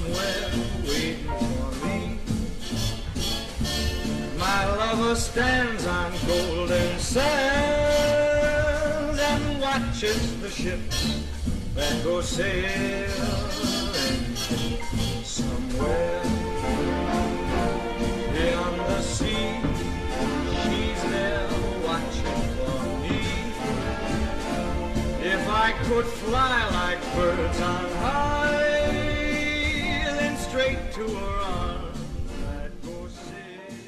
somewhere waiting for me. My lover stands on golden sands and watches the ships that go sailing somewhere beyond the sea. She's there watching for me. If I could fly like birds on high, then straight to her arms I'd go sailing.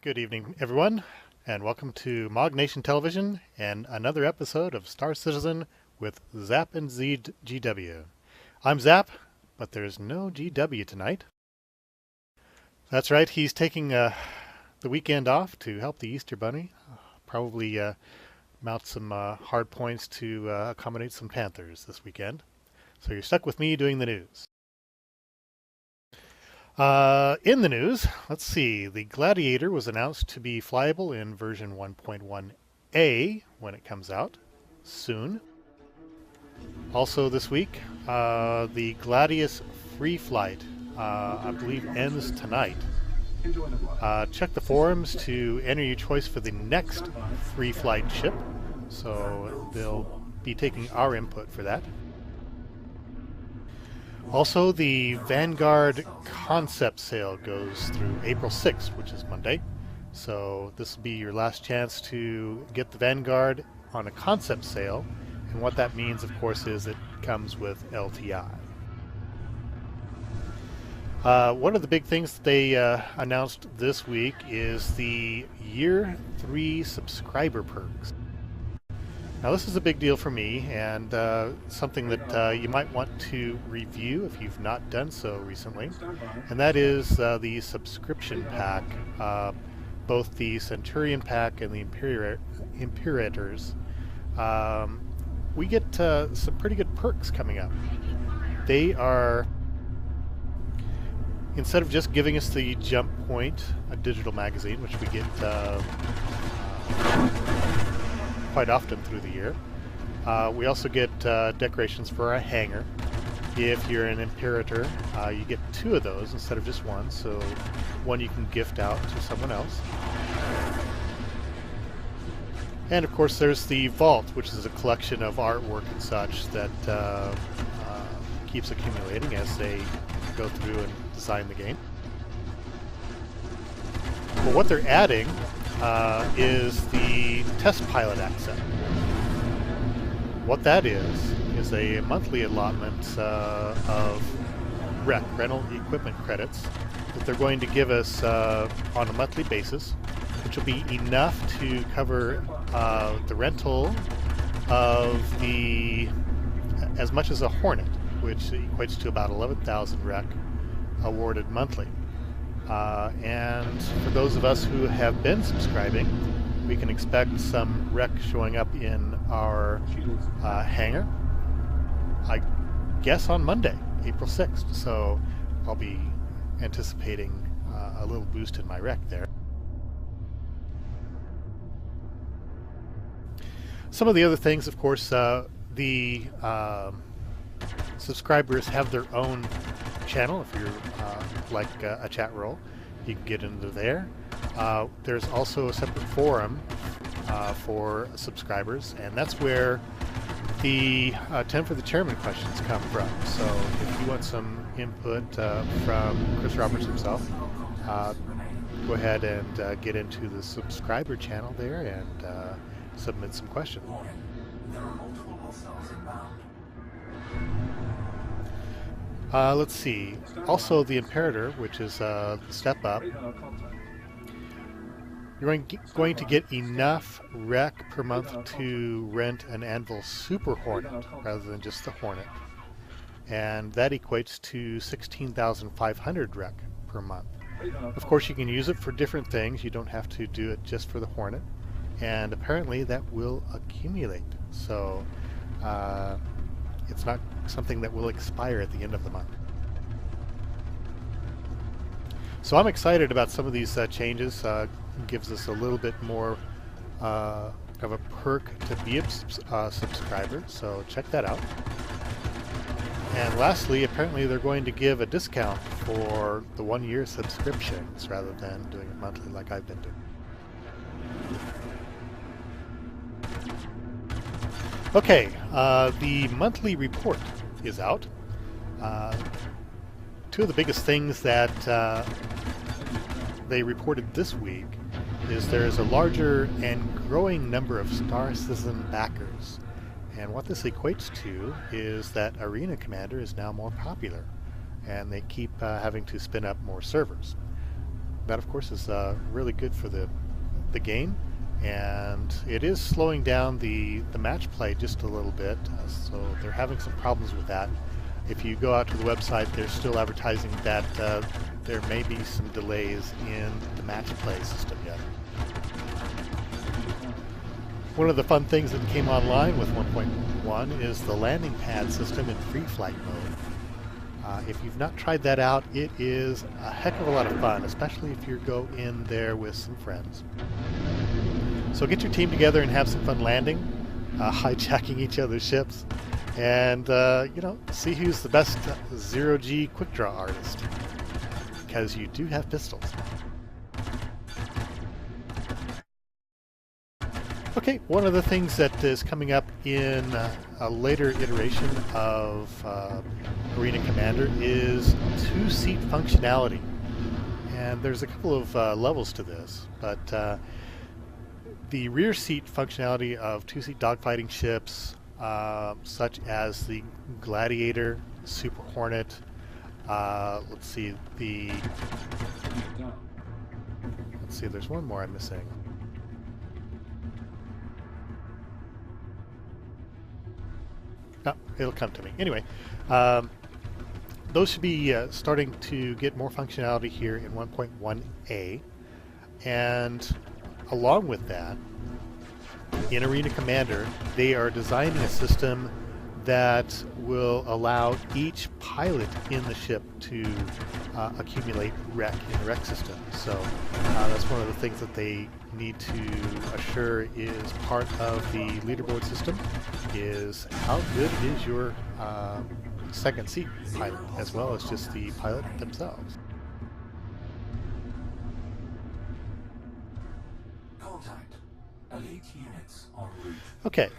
Good evening, everyone, and welcome to Mog Nation Television and another episode of Star Citizen with Zap and GW. I'm Zap, but there's no GW tonight. That's right, he's taking the weekend off to help the Easter Bunny. Probably mount some hard points to accommodate some Panthers this weekend. So you're stuck with me doing the news. In the news, let's see, the Gladiator was announced to be flyable in version 1.1a when it comes out soon. Also this week, the Gladius Free Flight, I believe, ends tonight. Check the forums to enter your choice for the next free flight ship, so they'll be taking our input for that. Also, the Vanguard concept sale goes through April 6th, which is Monday. So this will be your last chance to get the Vanguard on a concept sale. And what that means, of course, is it comes with LTI. One of the big things that they announced this week is the Year 3 subscriber perks. Now this is a big deal for me, and something that you might want to review if you've not done so recently, and that is the subscription pack, both the Centurion pack and the Imperators. We get some pretty good perks coming up. They are, instead of just giving us the Jump Point, a digital magazine, which we get quite often through the year. We also get decorations for our hangar. If you're an Imperator, you get 2 of those instead of just 1, so one you can gift out to someone else. And of course there's the Vault, which is a collection of artwork and such that keeps accumulating as they go through and design the game. But what they're adding is the test pilot access. What that is a monthly allotment of rental equipment credits that they're going to give us on a monthly basis, which will be enough to cover the rental of as much as a Hornet, which equates to about 11,000 rec awarded monthly. And for those of us who have been subscribing, we can expect some rec showing up in our hangar, I guess on Monday, April 6th. So I'll be anticipating a little boost in my rec there. Some of the other things, of course, the subscribers have their own channel. If you're like a chat roll, you can get into there. There's also a separate forum for subscribers, and that's where the 10 for the Chairman questions come from. So if you want some input from Chris Roberts himself, go ahead and get into the subscriber channel there and submit some questions. Let's see. Also, the Imperator, which is a step up. You're going to get enough rec per month to rent an Anvil Super Hornet rather than just the Hornet. And that equates to 16,500 rec per month. Of course, you can use it for different things. You don't have to do it just for the Hornet. And apparently that will accumulate. So it's not something that will expire at the end of the month. So I'm excited about some of these changes. Gives us a little bit more of a perk to be a subscriber, so check that out. And lastly, apparently they're going to give a discount for the 1-year subscriptions rather than doing it monthly like I've been doing. Okay, the monthly report is out. Two of the biggest things that they reported this week is there is a larger and growing number of Star Citizen backers. And what this equates to is that Arena Commander is now more popular, and they keep having to spin up more servers. That, of course, is really good for the game, and it is slowing down the match play just a little bit, so they're having some problems with that. If you go out to the website, they're still advertising that there may be some delays in the match play system yet. One of the fun things that came online with 1.1 is the landing pad system in free flight mode. If you've not tried that out, it is a heck of a lot of fun, especially if you go in there with some friends. So get your team together and have some fun landing, hijacking each other's ships, and you know, see who's the best zero-G quick draw artist, because you do have pistols. Okay, one of the things that is coming up in a later iteration of Arena Commander is two-seat functionality. And there's a couple of levels to this, but the rear seat functionality of two-seat dogfighting ships, such as the Gladiator, Super Hornet, let's see, there's one more I'm missing. Oh, it'll come to me. Anyway, those should be starting to get more functionality here in 1.1a. And along with that, in Arena Commander, they are designing a system that will allow each pilot in the ship to accumulate wreck in the wreck system. So that's one of the things that they need to assure is part of the leaderboard system, is how good is your second seat pilot, as well as just the pilot themselves. Contact. Elite units en route. Okay,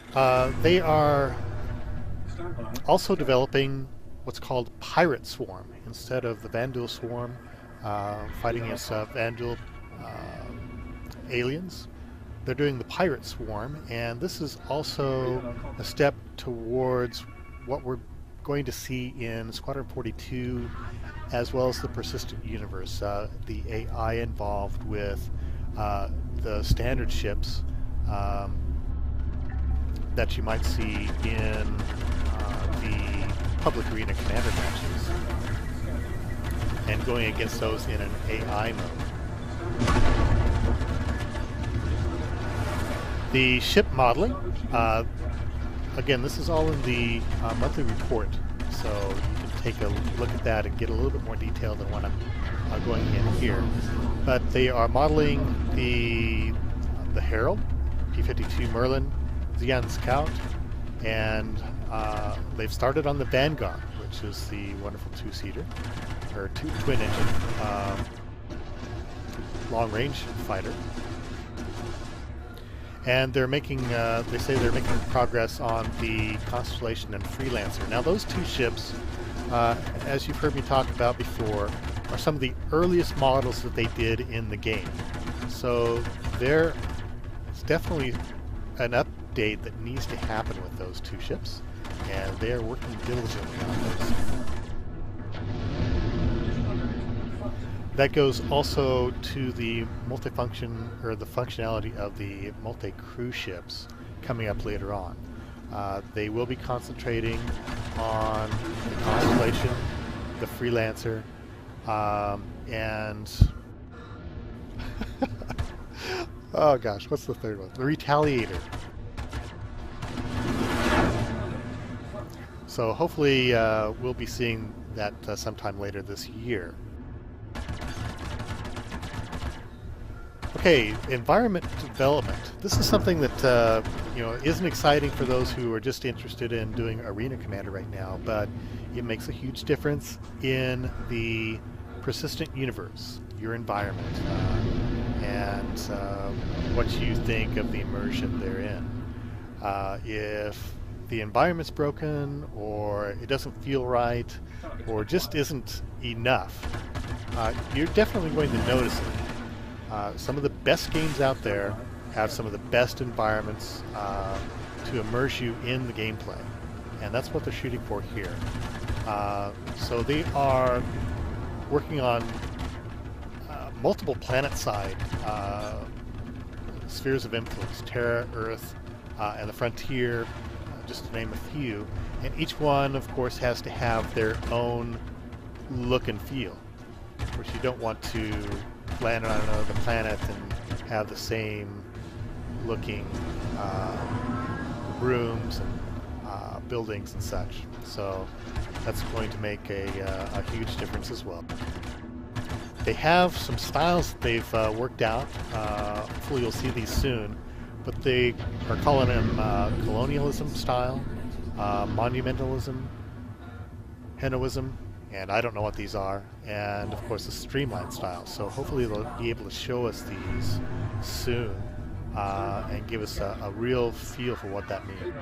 they are also developing what's called Pirate Swarm instead of the Vandal Swarm, fighting against Vandal aliens. They're doing the Pirate Swarm, and this is also a step towards what we're going to see in Squadron 42, as well as the Persistent Universe, the AI involved with the standard ships that you might see in the public arena commander matches, and going against those in an AI mode. The ship modeling, again, this is all in the monthly report, so you can take a look at that and get a little bit more detail than what I'm going in here. But they are modeling the Herald, P-52 Merlin, Xeon Scout, and they've started on the Vanguard, which is the wonderful two-seater, or twin-engine long-range fighter. And they're making, they say they're making progress on the Constellation and Freelancer. Now those two ships, as you've heard me talk about before, are some of the earliest models that they did in the game. So it's definitely an update that needs to happen with those two ships, and they are working diligently on those. That goes also to the multifunction, or the functionality of the multi-crew ships coming up later on. They will be concentrating on the Constellation, the Freelancer, and oh gosh, what's the third one? The Retaliator. So hopefully we'll be seeing that sometime later this year. Okay, Okay, environment development. This is something that isn't exciting for those who are just interested in doing Arena Commander right now, but it makes a huge difference in the persistent universe, your environment, and what you think of the immersion therein. If the environment's broken, or it doesn't feel right, or just isn't enough, you're definitely going to notice it. Some of the best games out there have some of the best environments to immerse you in the gameplay, and that's what they're shooting for here. So they are working on multiple planet-side spheres of influence: Terra, Earth, and the Frontier, just to name a few. And each one, of course, has to have their own look and feel. Of course, you don't want to land on another planet and have the same looking rooms and buildings and such. So that's going to make a huge difference as well. They have some styles that they've worked out. Hopefully you'll see these soon. But they are calling them colonialism style, monumentalism, Henoism, and I don't know what these are, and of course the streamline style. So hopefully they'll be able to show us these soon and give us a real feel for what that means.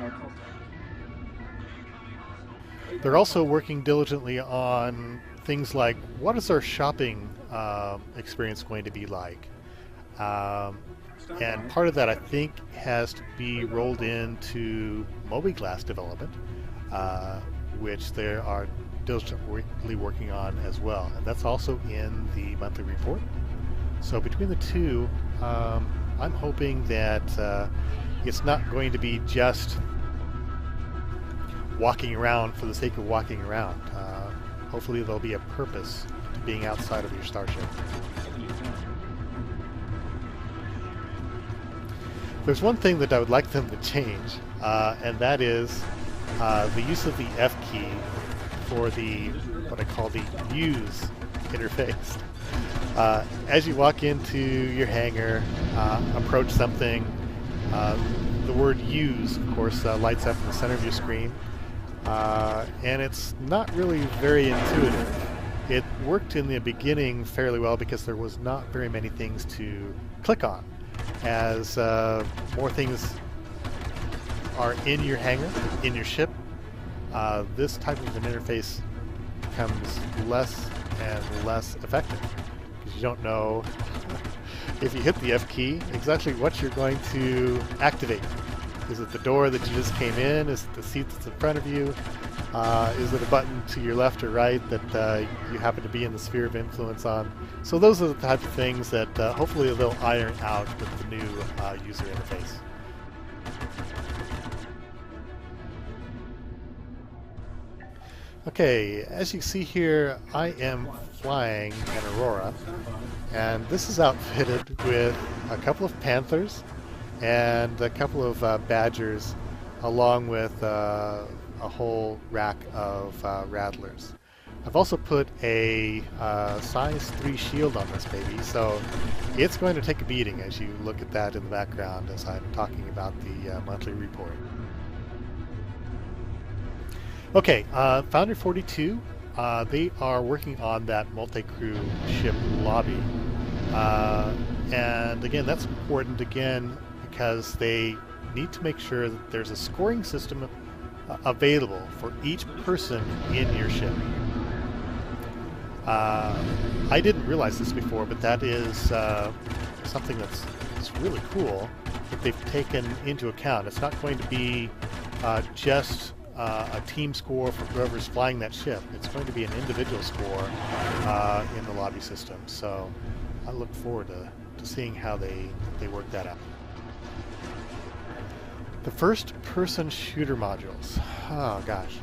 They're also working diligently on things like, what is our shopping experience going to be like? And part of that, I think, has to be rolled into Mobi-Glass development, which they are diligently working on as well. And that's also in the monthly report. So between the two, I'm hoping that it's not going to be just walking around for the sake of walking around. Hopefully there'll be a purpose to being outside of your starship. There's one thing that I would like them to change, and that is the use of the F key for the, what I call the use interface. As you walk into your hangar, approach something, the word use, of course, lights up in the center of your screen, and it's not really very intuitive. It worked in the beginning fairly well because there was not very many things to click on. As more things are in your hangar, in your ship, this type of an interface becomes less and less effective, because you don't know if you hit the F key exactly what you're going to activate. Is it the door that you just came in? Is it the seat that's in front of you? Is it a button to your left or right that you happen to be in the sphere of influence on? So those are the type of things that hopefully they'll iron out with the new user interface. Okay, as you see here, I am flying an Aurora, and this is outfitted with a couple of Panthers and a couple of Badgers, along with a whole rack of Rattlers. I've also put a size 3 shield on this baby, so it's going to take a beating as you look at that in the background as I'm talking about the monthly report. Okay, Foundry 42, they are working on that multi-crew ship lobby. And again, that's important again because they need to make sure that there's a scoring system available for each person in your ship. I didn't realize this before, but that is something that's really cool that they've taken into account. It's not going to be just a team score for whoever's flying that ship. It's going to be an individual score in the lobby system. So I look forward to seeing how they work that out. The first-person shooter modules. Oh gosh.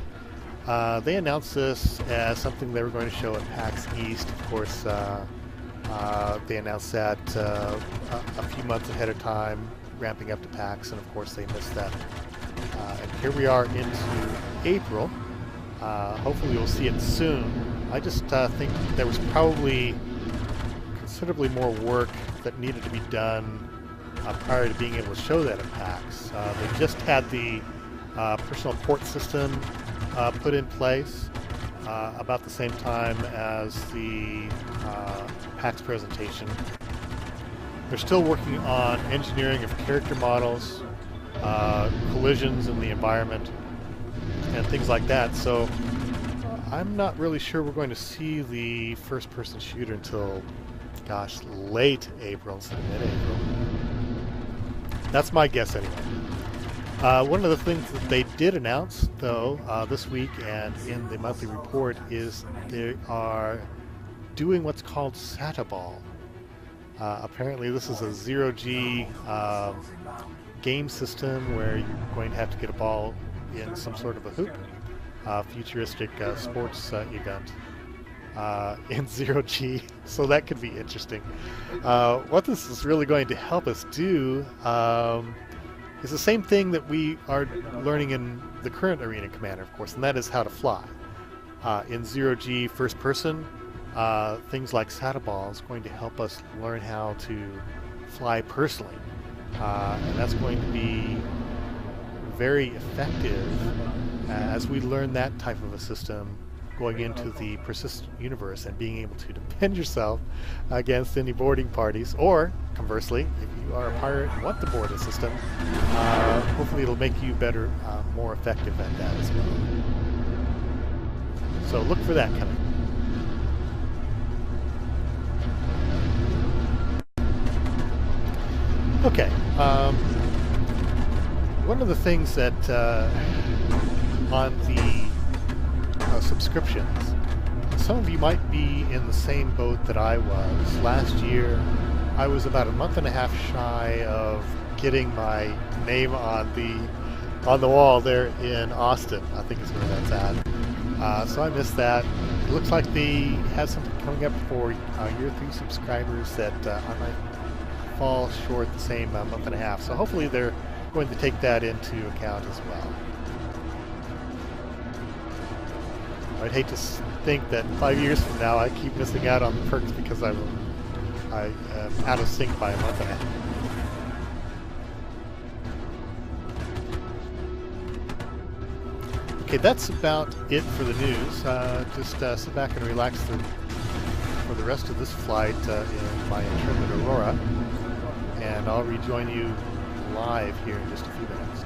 They announced this as something they were going to show at PAX East. Of course, they announced that a few months ahead of time, ramping up to PAX, and of course they missed that. And here we are into April. Hopefully we'll see it soon. I just think there was probably considerably more work that needed to be done prior to being able to show that at PAX. They just had the personal port system put in place about the same time as the PAX presentation. They're still working on engineering of character models, collisions in the environment, and things like that. So I'm not really sure we're going to see the first-person shooter until, gosh, late April instead of mid-April. That's my guess anyway. One of the things that they did announce, though, this week and in the monthly report is they are doing what's called SATA ball. Apparently this is a zero-G game system where you're going to have to get a ball in some sort of a hoop. Futuristic sports event in zero-G, so that could be interesting. What this is really going to help us do is the same thing that we are learning in the current Arena Commander, of course, and that is how to fly. In zero-G first person, things like SATA ball is going to help us learn how to fly personally, and that's going to be very effective as we learn that type of a system going into the persistent universe and being able to defend yourself against any boarding parties, or conversely, if you are a pirate and want to board a system, hopefully it'll make you better, more effective at that as well. So look for that coming. Okay, one of the things that on the subscriptions, some of you might be in the same boat that I was. Last year, I was about a month and a half shy of getting my name on the wall there in Austin, I think is where that's at. So I missed that. It looks like they have something coming up for year 3 subscribers that I might fall short the same month and a half. So hopefully they're going to take that into account as well. I'd hate to think that 5 years from now I keep missing out on the perks because I am out of sync by a month and a half. Okay, that's about it for the news. Just sit back and relax for the rest of this flight in my intrepid Aurora, and I'll rejoin you live here in just a few minutes.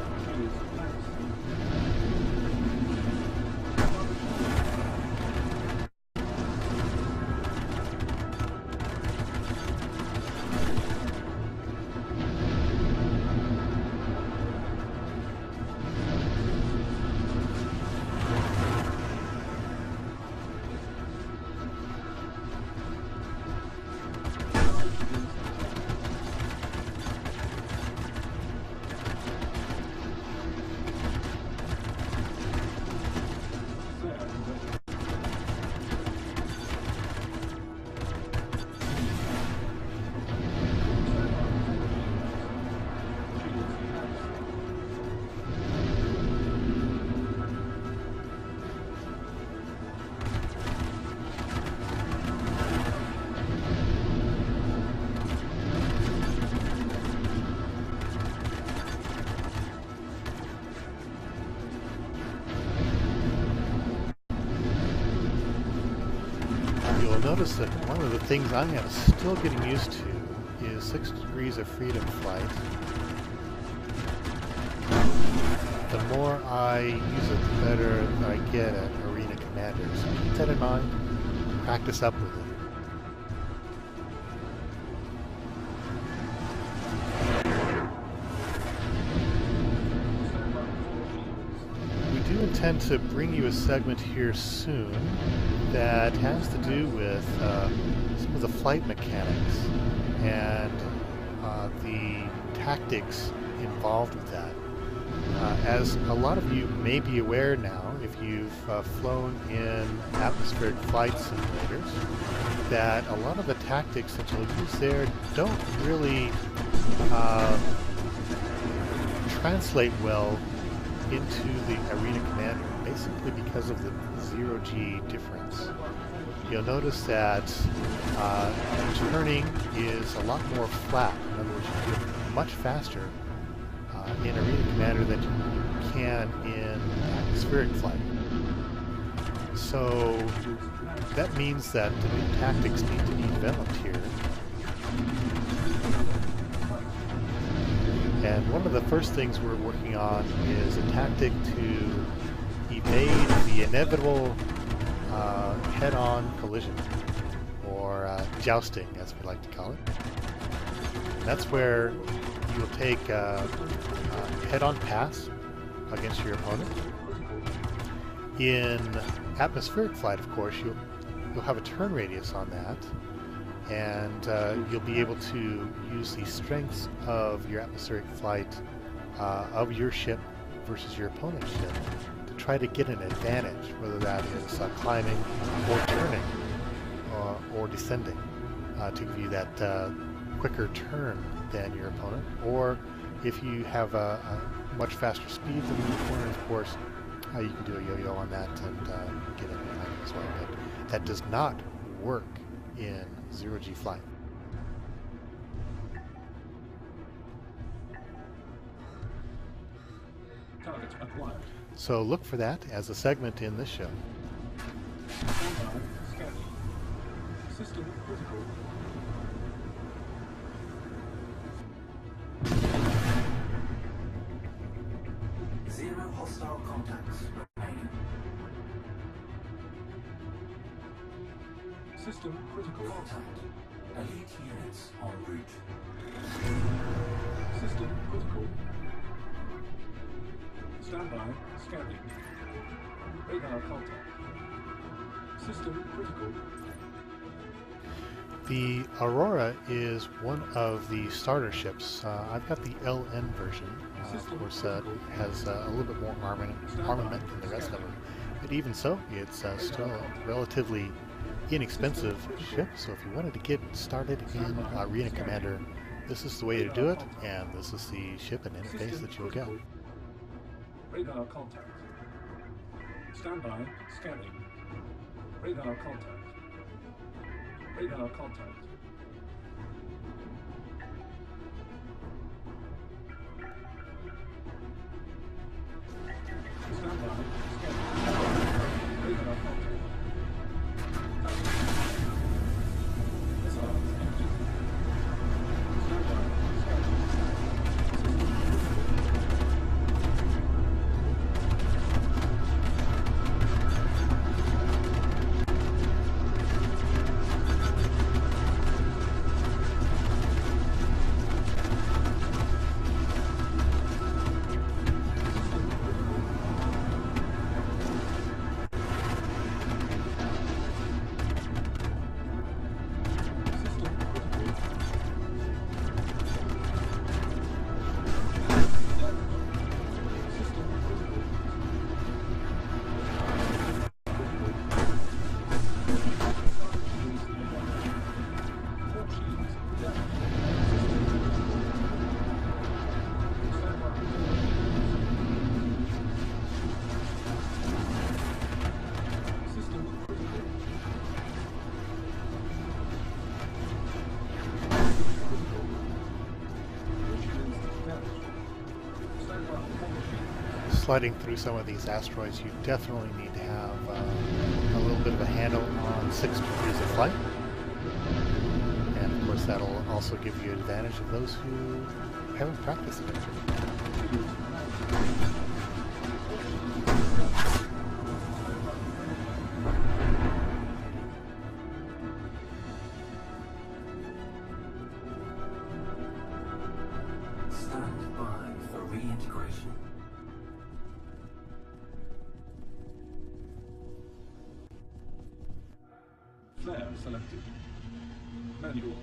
Notice that one of the things I'm still getting used to is 6 degrees of freedom flight. The more I use it, the better I get at Arena Commander. So keep that in mind, practice up with it. We do intend to bring you a segment here soon that has to do with some of the flight mechanics and the tactics involved with that. As a lot of you may be aware now, if you've flown in atmospheric flight simulators, that a lot of the tactics that you'll use there don't really translate well into the Arena Commander, basically because of the zero-G difference. you'll notice that turning is a lot more flat. In other words, you can do it much faster in Arena Commander than you can in atmospheric flight. So that means that the new tactics need to be developed here. And one of the first things we're working on is a tactic to evade the inevitable head-on collision, or jousting, as we like to call it. And that's where you will take a head-on pass against your opponent. In atmospheric flight, of course, you'll have a turn radius on that, and you'll be able to use the strengths of your atmospheric flight of your ship versus your opponent's ship to try to get an advantage, whether that is climbing or turning or descending, to give you that quicker turn than your opponent. Or if you have a much faster speed than your opponent, of course, you can do a yo-yo on that and get an advantage as well. But that does not work in zero-G flight. Target acquired. So look for that as a segment in this show. Standby. Scanning. System critical. Zero hostile contacts remaining. System critical. Contact. Elite units en route. System critical. Standby. Scanning. Radar contact. System critical. The Aurora is one of the starter ships. I've got the LN version. Of course, it has a little bit more armament than the rest of them. But even so, it's still a relatively inexpensive ship. So if you wanted to get started in Arena Commander, this is the way to do it, and this is the ship and interface that you'll get. Radar contact. Standby. Scanning. Radar contact. Radar contact. Standby. Scanning. Radar contact. Missiles empty. Standby. Sliding through some of these asteroids, you definitely need to have a little bit of a handle on 6 degrees of flight. And of course that'll also give you advantage of those who haven't practiced it. Stand by for reintegration. Flare selected. Manual.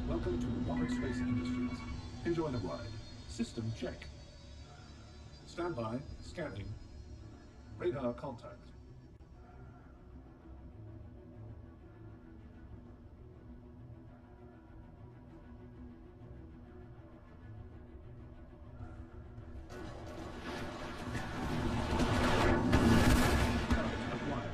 Welcome to Rocket Space Industries. Enjoy the ride. System check. Standby. Scanning. Radar contact. Target acquired.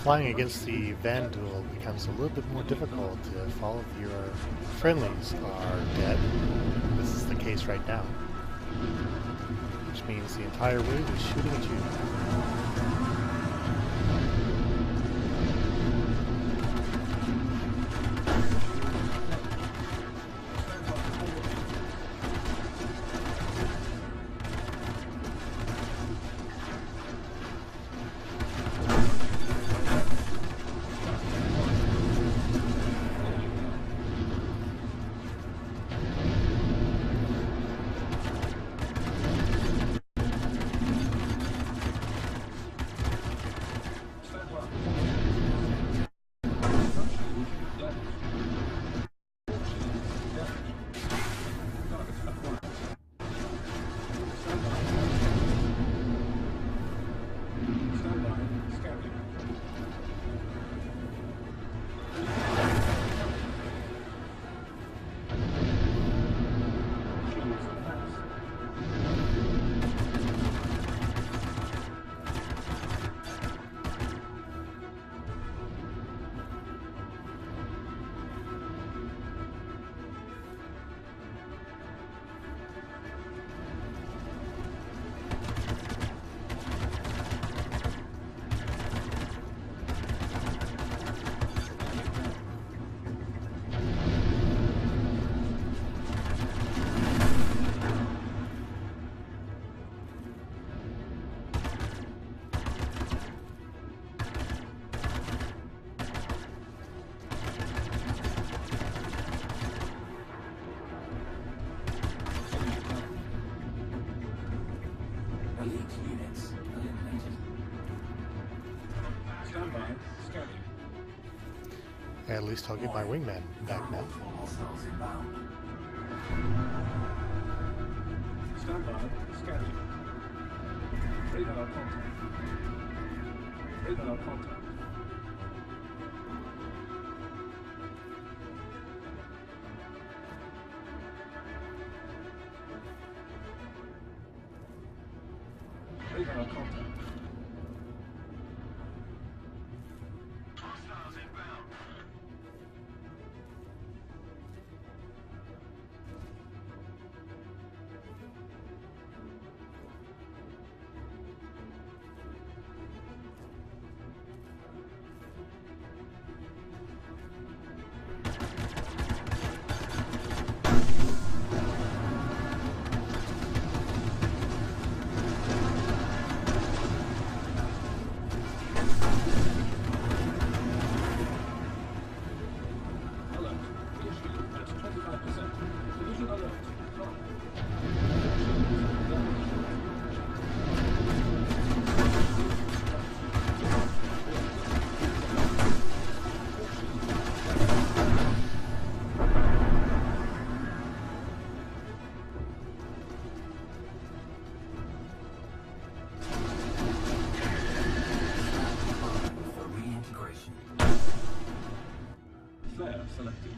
flying against the Vandal becomes a little bit more difficult if all of your friendlies are dead. This is the case right now, which means the entire wave is shooting at you. Elite units eliminated. Stand by. Scanning. At least I'll get my wingman back now. Hostiles inbound. Stand by. Scanning. Radar contact. Radar contact. Radar contact. Alert. Issue at 25%. Collision alert. For reintegration. Flare selected.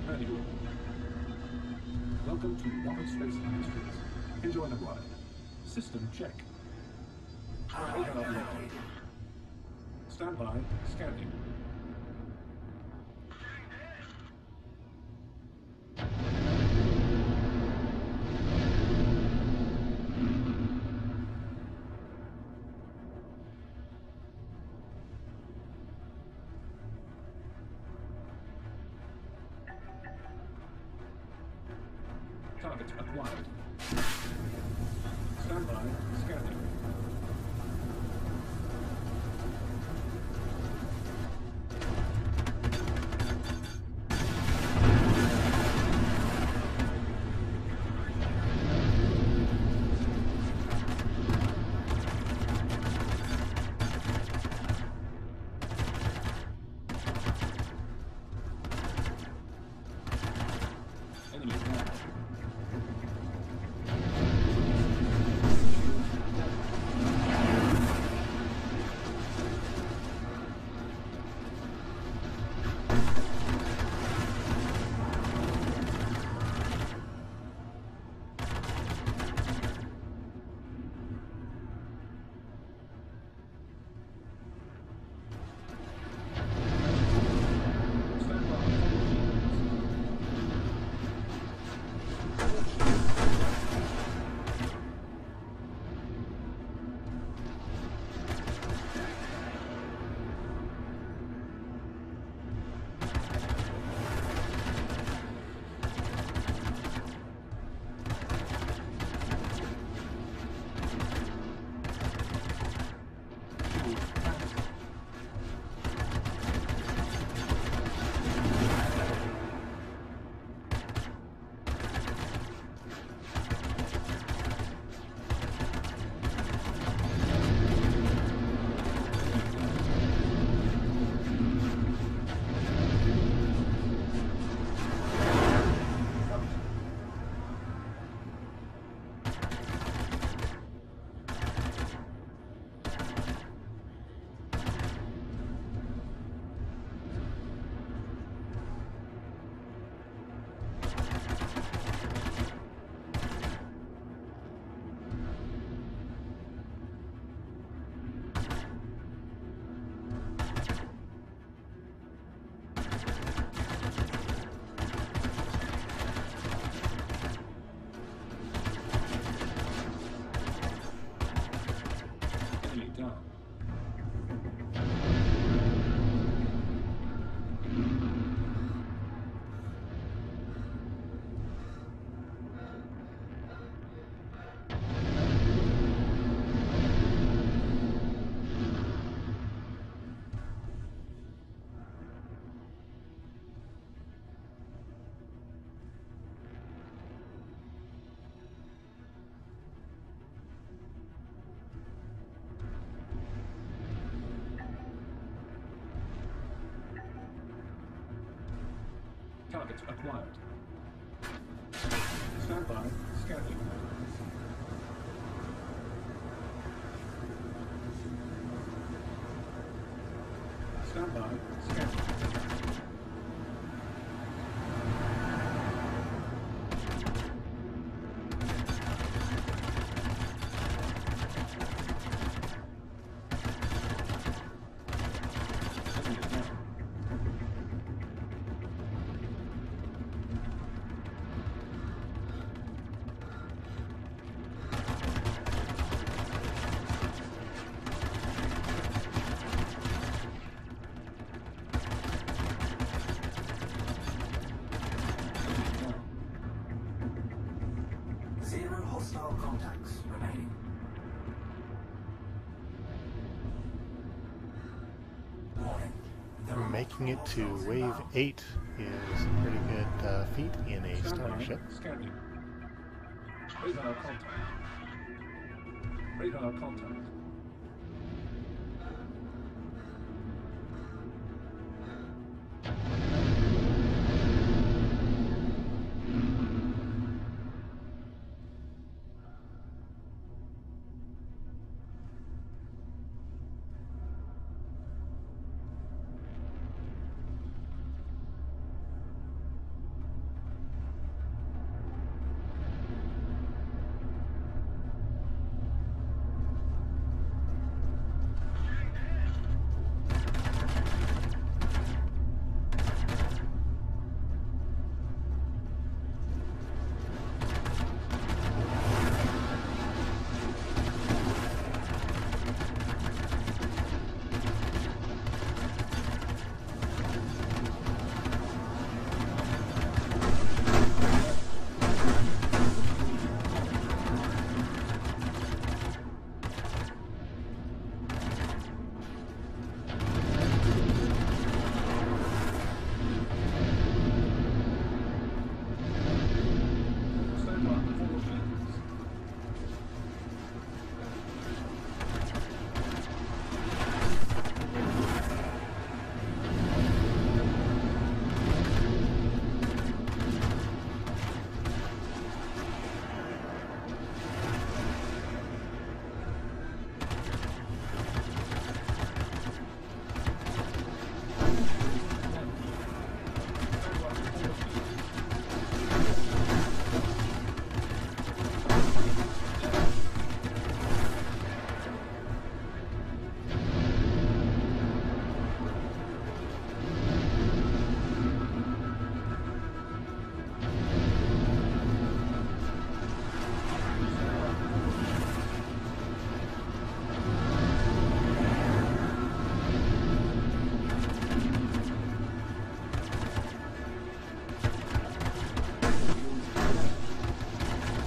Manual. Welcome to Rocket Space Industries. Enjoy the ride. System check. Radar locked. Stand by. Scanning. Target acquired. Stand by. Scanning. Enemy down. target acquired. Stand by, scanning. Stand by, scanning. Zero hostile contacts remaining. Warning. There are Making it to multiple wave inbound. 8 is a pretty good feat in a Stand by, starship. scanning. Radar contact. Radar contact.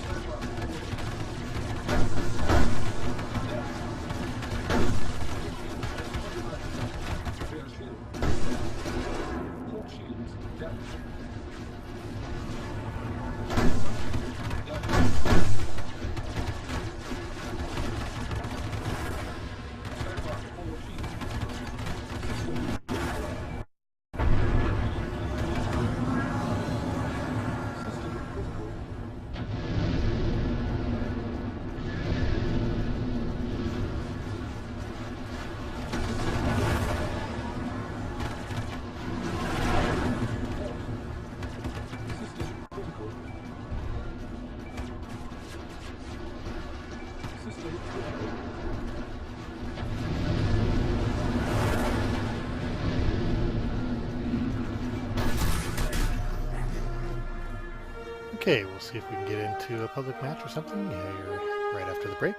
Stand by, full shields. Rear shield. Port shields down. Stand by, full shields. System critical. System critical. System critical. Okay, we'll see if we can get into a public match or something here right after the break.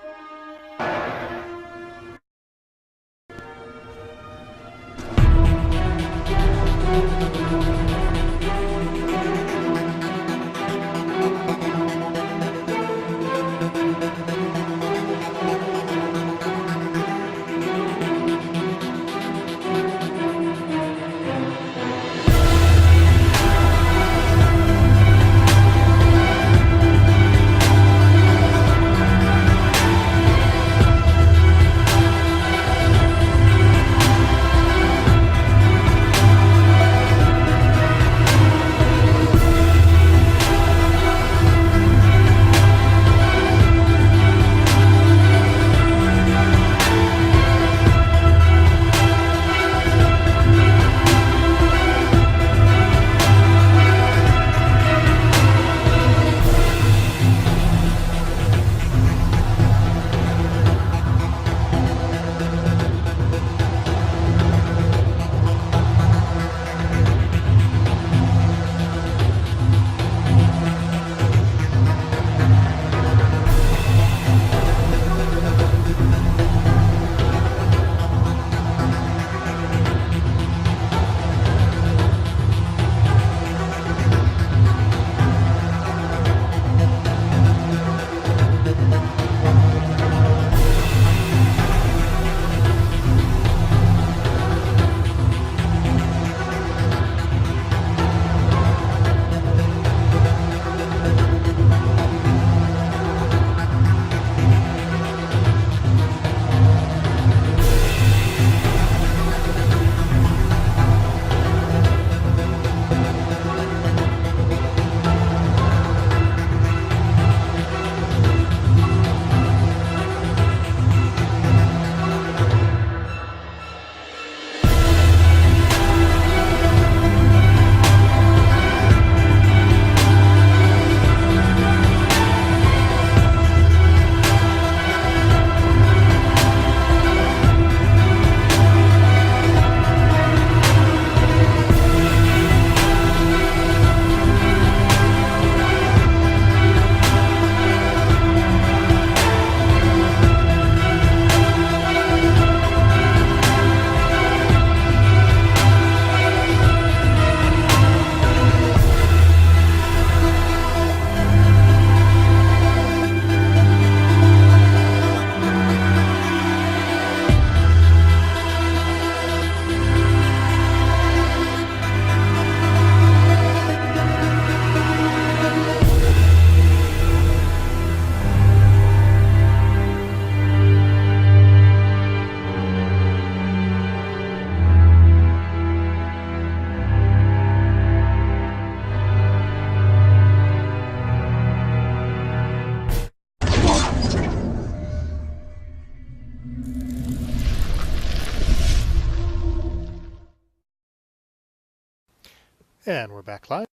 And we're back live.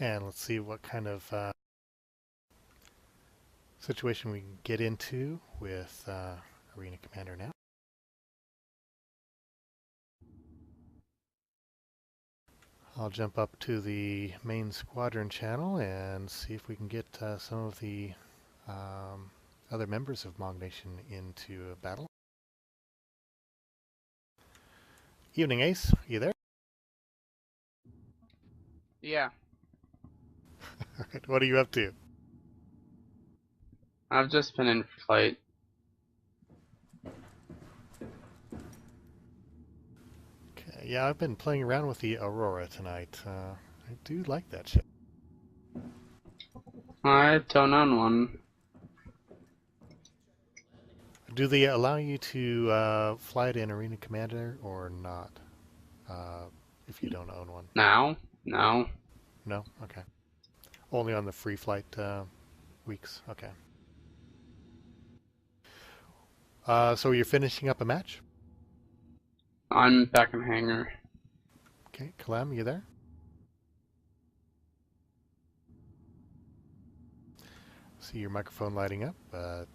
And let's see what kind of situation we can get into with Arena Commander now. I'll jump up to the main squadron channel and see if we can get some of the other members of Mog Nation into a battle. Evening, Ace. You there? Yeah, Alright, what are you up to? I've just been in flight. Okay, yeah, I've been playing around with the Aurora tonight. I do like that ship. I don't own one. Do they allow you to fly it in Arena Commander or not? If you don't own one? Now? No. No? Okay. Only on the free flight weeks? Okay. So you're finishing up a match? I'm back in hangar. Okay, Kalam, you there? See your microphone lighting up, but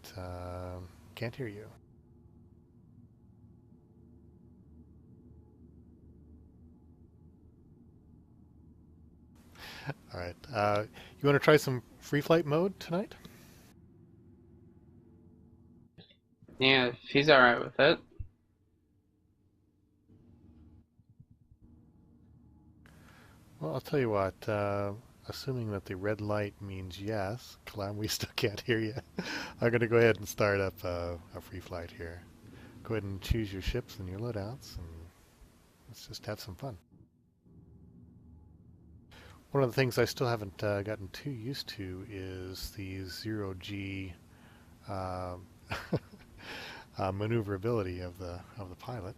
can't hear you. All right. You want to try some free flight mode tonight? Yeah, if he's alright with it. Well, I'll tell you what. Assuming that the red light means yes, Kalam, we still can't hear you. I'm going to go ahead and start up a free flight here. Go ahead and choose your ships and your loadouts, and let's just have some fun. One of the things I still haven't gotten too used to is the zero-G maneuverability of the pilot.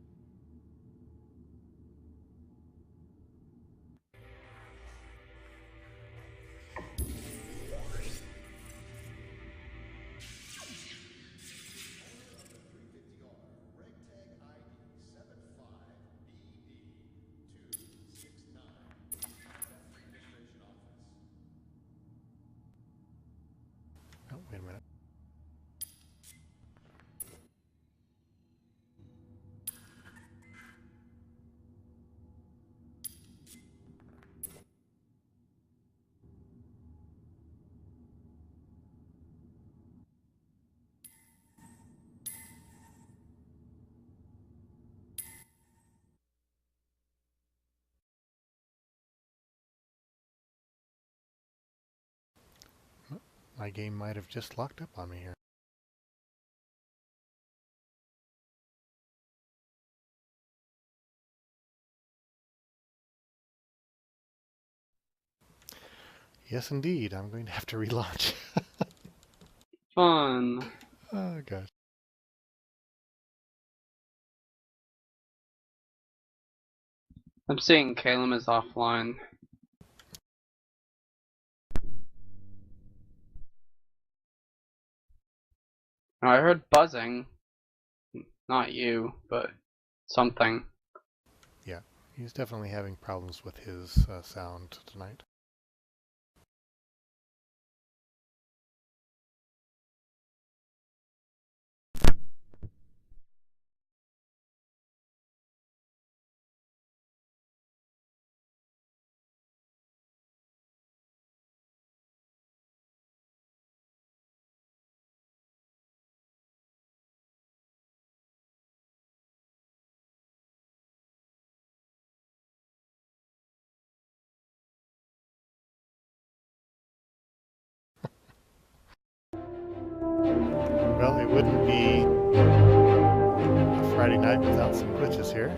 Oh, wait a minute. My game might have just locked up on me here. Yes, indeed. I'm going to have to relaunch. Fun. Oh, gosh. I'm seeing Calum is offline. I heard buzzing. Not you, but something. Yeah, he's definitely having problems with his sound tonight. Well, it wouldn't be a Friday night without some glitches here.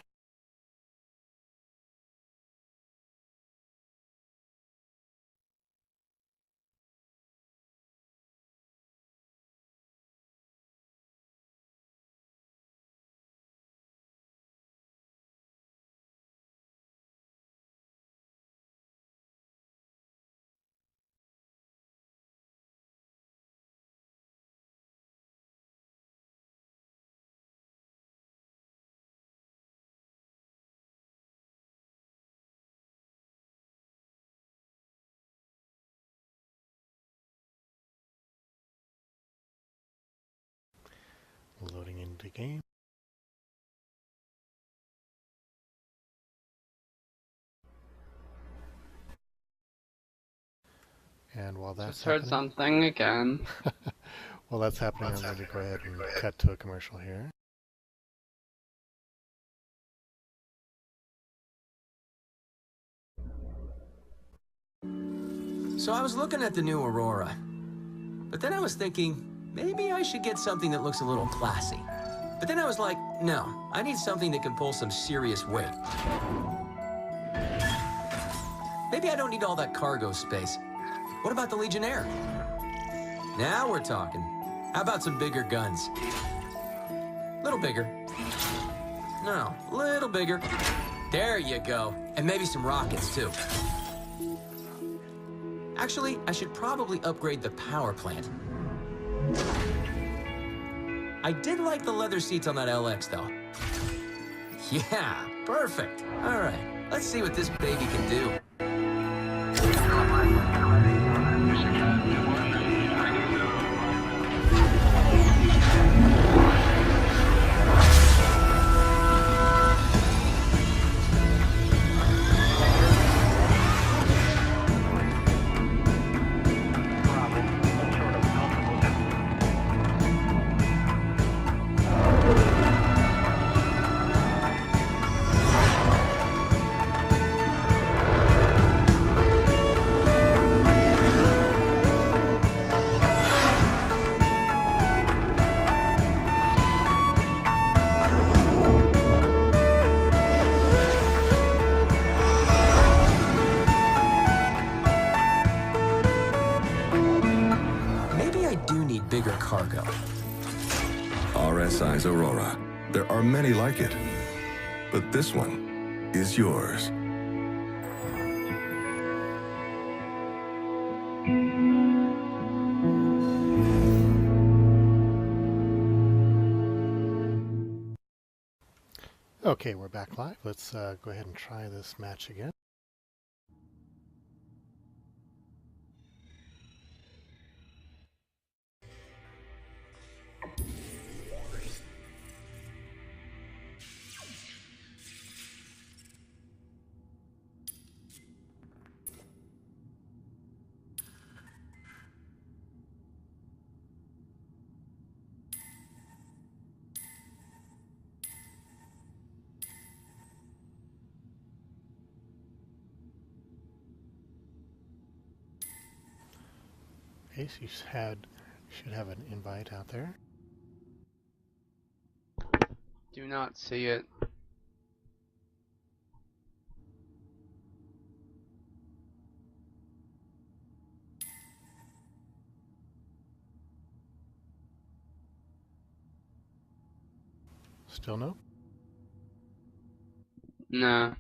into game. And while that's Just heard happening, something again. while that's happening, I'm going to go ahead and cut to a commercial here. So I was looking at the new Aurora, but then I was thinking, maybe I should get something that looks a little classy. But then I was like, no, I need something that can pull some serious weight. Maybe I don't need all that cargo space. What about the Legionnaire? Now we're talking. How about some bigger guns? Little bigger. No, little bigger. There you go. And maybe some rockets, too. Actually, I should probably upgrade the power plant. I did like the leather seats on that LX, though. Yeah, perfect. All right, let's see what this baby can do. Bigger cargo. RSI's Aurora. There are many like it, but this one is yours. Okay, we're back live. Let's go ahead and try this match again. Okay, so you should have an invite out there. Do not see it. Still no? Nah.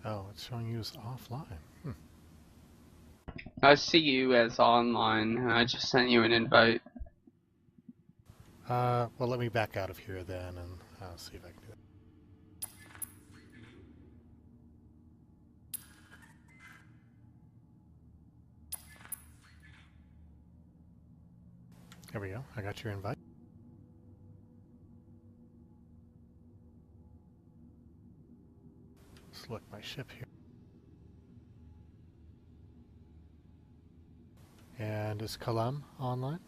Oh, it's showing you as offline. I see you as online. I just sent you an invite. Well, let me back out of here then, and I'll see if I can do it. There we go. I got your invite. Select my ship here. And is Kalam online?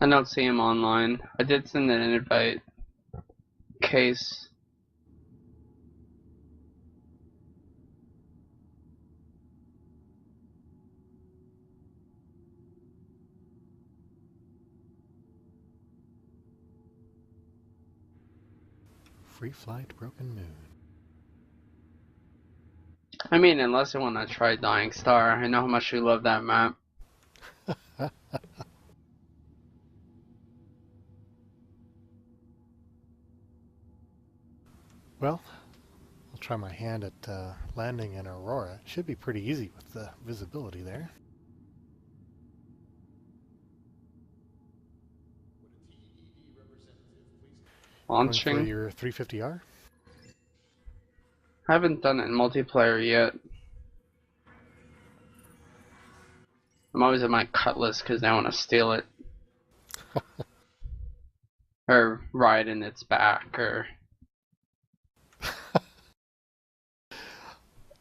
I don't see him online. I did send an invite. Case. Free flight, Broken Moon. I mean, unless you want to try Dying Star. I know how much you love that map. Well, I'll try my hand at landing in Aurora. It should be pretty easy with the visibility there. Going for launching. your 350R? I haven't done it in multiplayer yet. I'm always at my Cutlass because I want to steal it. Or ride in its back, or...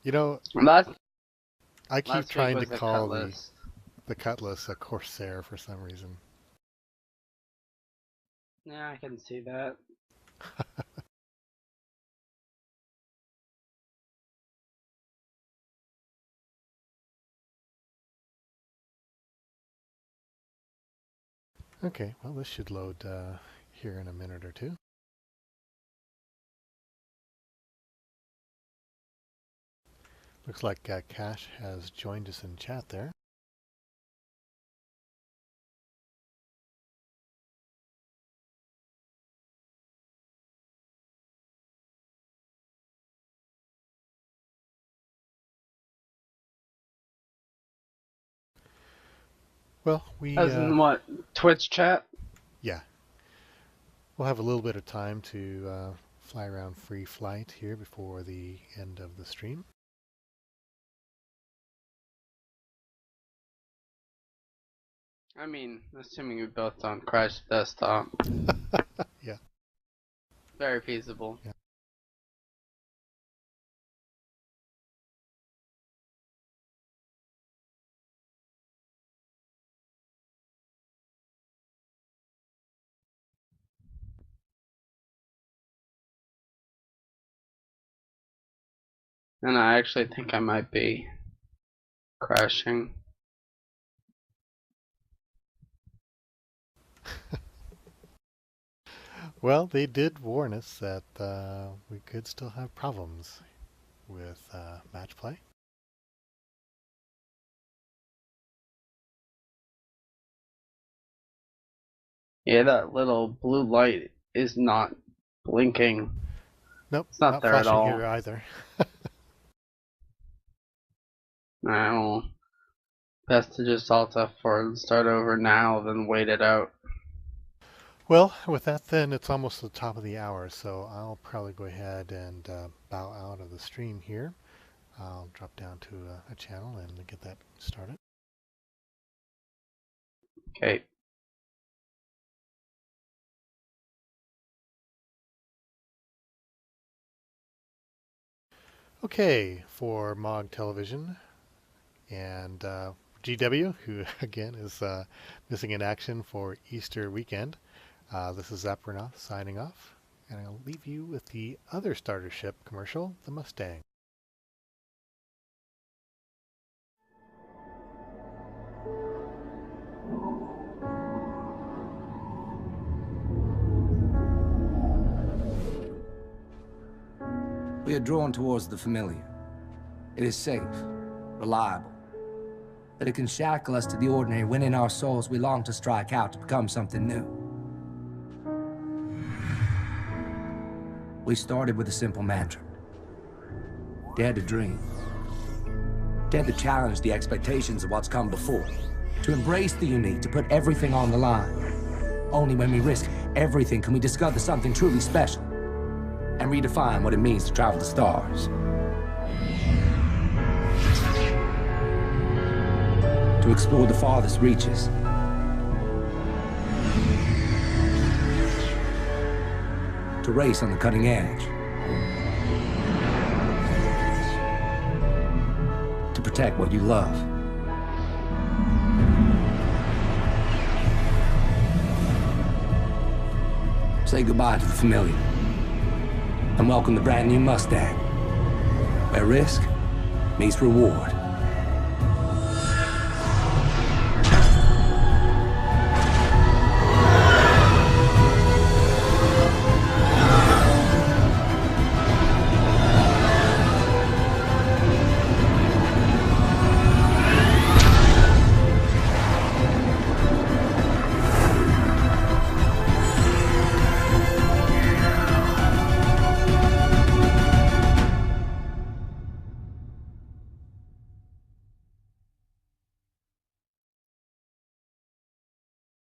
You know, Last I keep week trying to was the call Cutlass. the Cutlass a Corsair for some reason. Yeah, I can see that. Okay, well this should load here in a minute or two. Looks like Cash has joined us in chat there. Well, As in what? Twitch chat? yeah, we'll have a little bit of time to fly around free flight here before the end of the stream. I mean, assuming we both don't crash the desktop. Yeah. Very feasible. Yeah. And I actually think I might be crashing. Well, they did warn us that we could still have problems with match play. Yeah, that little blue light is not blinking. Nope, It's not there at flashing all. here either. No. Best to just Alt F4 and start over now than wait it out. Well, with that then, it's almost the top of the hour, so I'll probably go ahead and bow out of the stream here. I'll drop down to a channel and get that started. Okay. Okay, for MOG Television and GW, who again is missing in action for Easter weekend, this is Zap and GW signing off, and I'll leave you with the other starter ship commercial, the Mustang. We are drawn towards the familiar. It is safe, reliable. But it can shackle us to the ordinary when in our souls we long to strike out to become something new. We started with a simple mantra. Dare to dream. Dare to challenge the expectations of what's come before. To embrace the unique, to put everything on the line. Only when we risk everything can we discover something truly special and redefine what it means to travel the stars. To explore the farthest reaches. To race on the cutting edge. To protect what you love. Say goodbye to the familiar. And welcome the brand new Mustang, where risk meets reward.